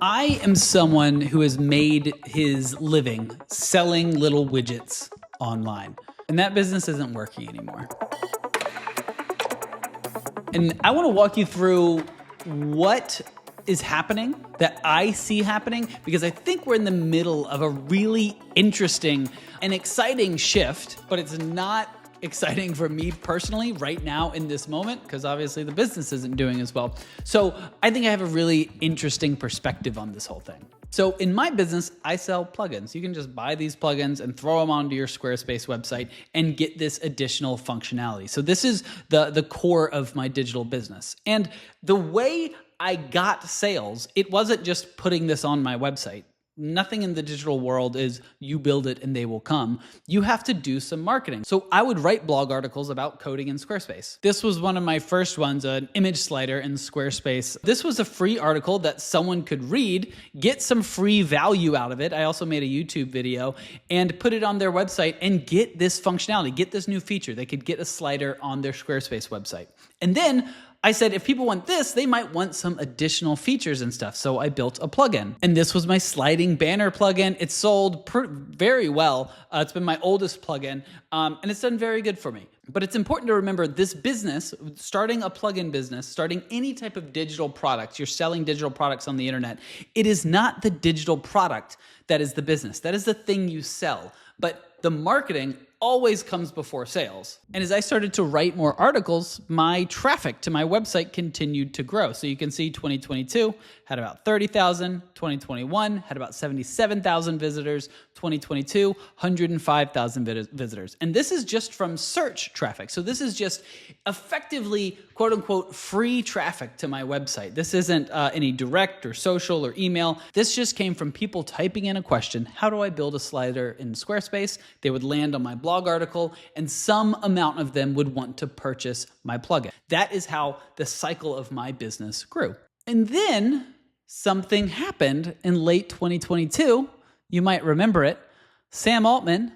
I am someone who has made his living selling little widgets online, and that business isn't working anymore. And I want to walk you through what is happening that I see happening, because I think we're in the middle of a really interesting and exciting shift, but it's not exciting for me personally right now in this moment, because obviously the business isn't doing as well. So I think I have a really interesting perspective on this whole thing. So in my business, I sell plugins. You can just buy these plugins and throw them onto your Squarespace website and get this additional functionality. So this is the core of my digital business. And the way I got sales, it wasn't just putting this on my website. Nothing in the digital world is you build it and they will come. You have to do some marketing. So I would write blog articles about coding in Squarespace. This was one of my first ones, an image slider in Squarespace. This was a free article that someone could read, get some free value out of it. I also made a YouTube video and put it on their website and get this functionality, get this new feature. They could get a slider on their Squarespace website. And then I said, if people want this, they might want some additional features and stuff. So I built a plugin, and this was my sliding banner plugin. It sold very well. It's been my oldest plugin, and it's done very good for me. But it's important to remember this business, starting a plugin business, starting any type of digital products, you're selling digital products on the internet. It is not the digital product that is the business. That is the thing you sell. But the marketing always comes before sales. And as I started to write more articles, my traffic to my website continued to grow. So you can see 2022 had about 30,000, 2021 had about 77,000 visitors, 2022, 105,000 visitors. And this is just from search traffic. So this is just effectively, quote unquote, free traffic to my website. This isn't any direct or social or email. This just came from people typing in a question: how do I build a slider in Squarespace? They would land on my blog article, and some amount of them would want to purchase my plugin. That is how the cycle of my business grew. And then something happened in late 2022. You might remember it. Sam Altman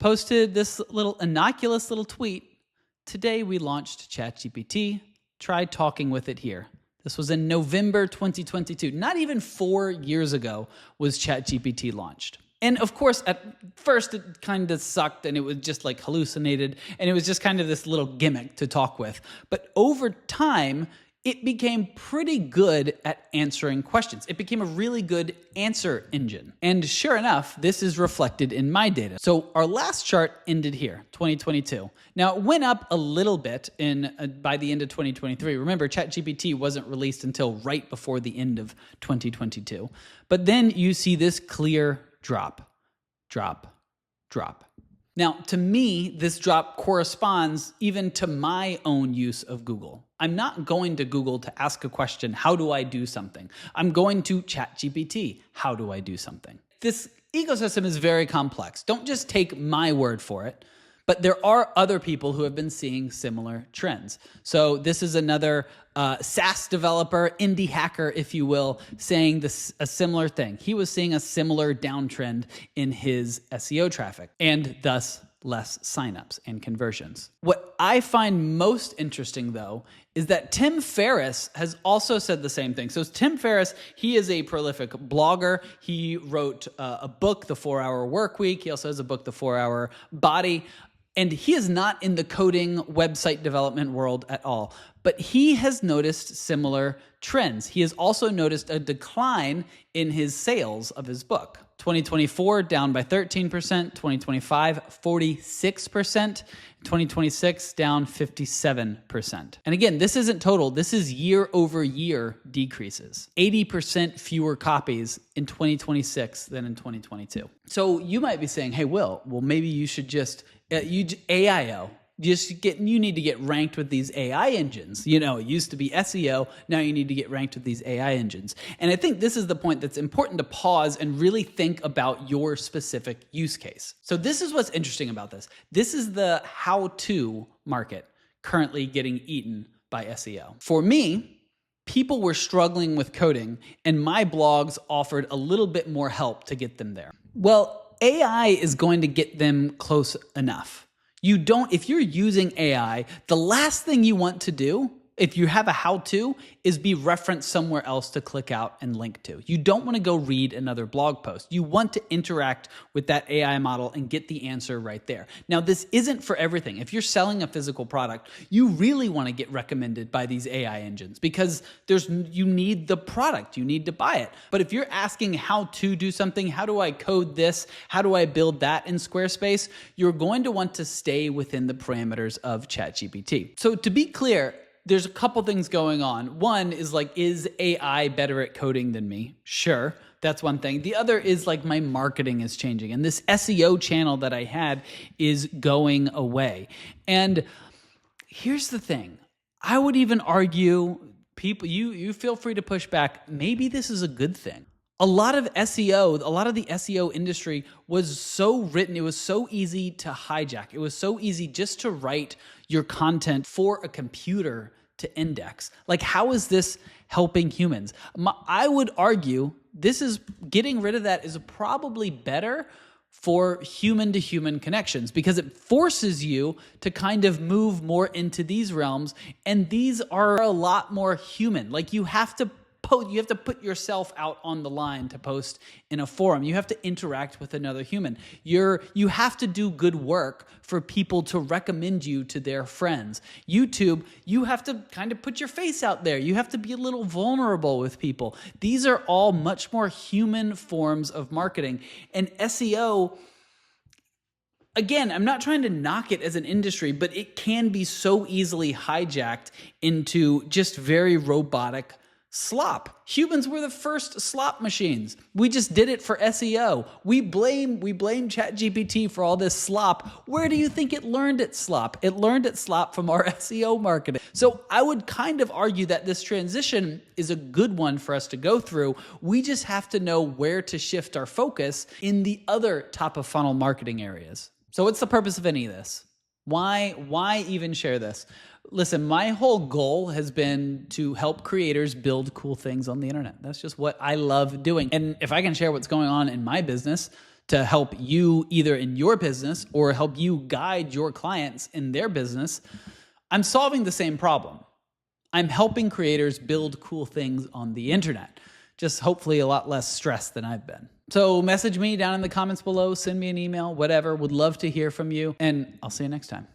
posted this little innocuous little tweet: today we launched ChatGPT. Try talking with it here. This was in November 2022. Not even 4 years ago was ChatGPT launched. And of course, at first it kind of sucked and it was just like hallucinated and it was just kind of this little gimmick to talk with. But over time, it became pretty good at answering questions. It became a really good answer engine. And sure enough, this is reflected in my data. So our last chart ended here, 2022. Now it went up a little bit by the end of 2023. Remember, ChatGPT wasn't released until right before the end of 2022. But then you see this clear drop, drop, drop. Now, to me, this drop corresponds even to my own use of Google. I'm not going to Google to ask a question: how do I do something? I'm going to ChatGPT: how do I do something? This ecosystem is very complex. Don't just take my word for it. But there are other people who have been seeing similar trends. So this is another SaaS developer, indie hacker, if you will, saying a similar thing. He was seeing a similar downtrend in his SEO traffic, and thus less signups and conversions. What I find most interesting, though, is that Tim Ferriss has also said the same thing. So Tim Ferriss, he is a prolific blogger. He wrote a book, The 4-Hour Workweek. He also has a book, The 4-Hour Body. And he is not in the coding website development world at all, but he has noticed similar trends. He has also noticed a decline in his sales of his book. 2024 down by 13%, 2025 46%, 2026 down 57%. And again, this isn't total, this is year over year decreases. 80% fewer copies in 2026 than in 2022. So you might be saying, hey, well, maybe you should just AIO. You need to get ranked with these AI engines. You know, it used to be SEO. Now you need to get ranked with these AI engines. And I think this is the point that's important to pause and really think about your specific use case. So this is what's interesting about this. This is the how-to market currently getting eaten by SEO. For me, people were struggling with coding, and my blogs offered a little bit more help to get them there. Well, AI is going to get them close enough. If you're using AI, the last thing you want to do if you have a how-to, is be referenced somewhere else to click out and link to. You don't want to go read another blog post. You want to interact with that AI model and get the answer right there. Now, this isn't for everything. If you're selling a physical product, you really want to get recommended by these AI engines because you need the product. You need to buy it. But if you're asking how to do something, how do I code this? How do I build that in Squarespace? You're going to want to stay within the parameters of ChatGPT. So to be clear, there's a couple things going on. One is like, is AI better at coding than me? Sure, that's one thing. The other is like my marketing is changing and this SEO channel that I had is going away. And here's the thing. I would even argue, people, you feel free to push back. Maybe this is a good thing. A lot of the SEO industry was so written, it was so easy to hijack. It was so easy just to write your content for a computer to index. Like, how is this helping humans? I would argue getting rid of that is probably better for human-to-human connections because it forces you to kind of move more into these realms, and these are a lot more human. Like, you have to put yourself out on the line to post in a forum. You have to interact with another human. You have to do good work for people to recommend you to their friends. YouTube, you have to kind of put your face out there. You have to be a little vulnerable with people. These are all much more human forms of marketing. And SEO, again, I'm not trying to knock it as an industry, but it can be so easily hijacked into just very robotic slop. Humans were the first slop machines. We just did it for SEO. We blame ChatGPT for all this slop. Where do you think it learned its slop? It learned its slop from our SEO marketing. So I would kind of argue that this transition is a good one for us to go through. We just have to know where to shift our focus in the other top of funnel marketing areas. So what's the purpose of any of this? Why even share this? Listen, my whole goal has been to help creators build cool things on the internet. That's just what I love doing. And if I can share what's going on in my business to help you either in your business or help you guide your clients in their business, I'm solving the same problem. I'm helping creators build cool things on the internet. Just hopefully a lot less stressed than I've been. So message me down in the comments below, send me an email, whatever. Would love to hear from you, and I'll see you next time.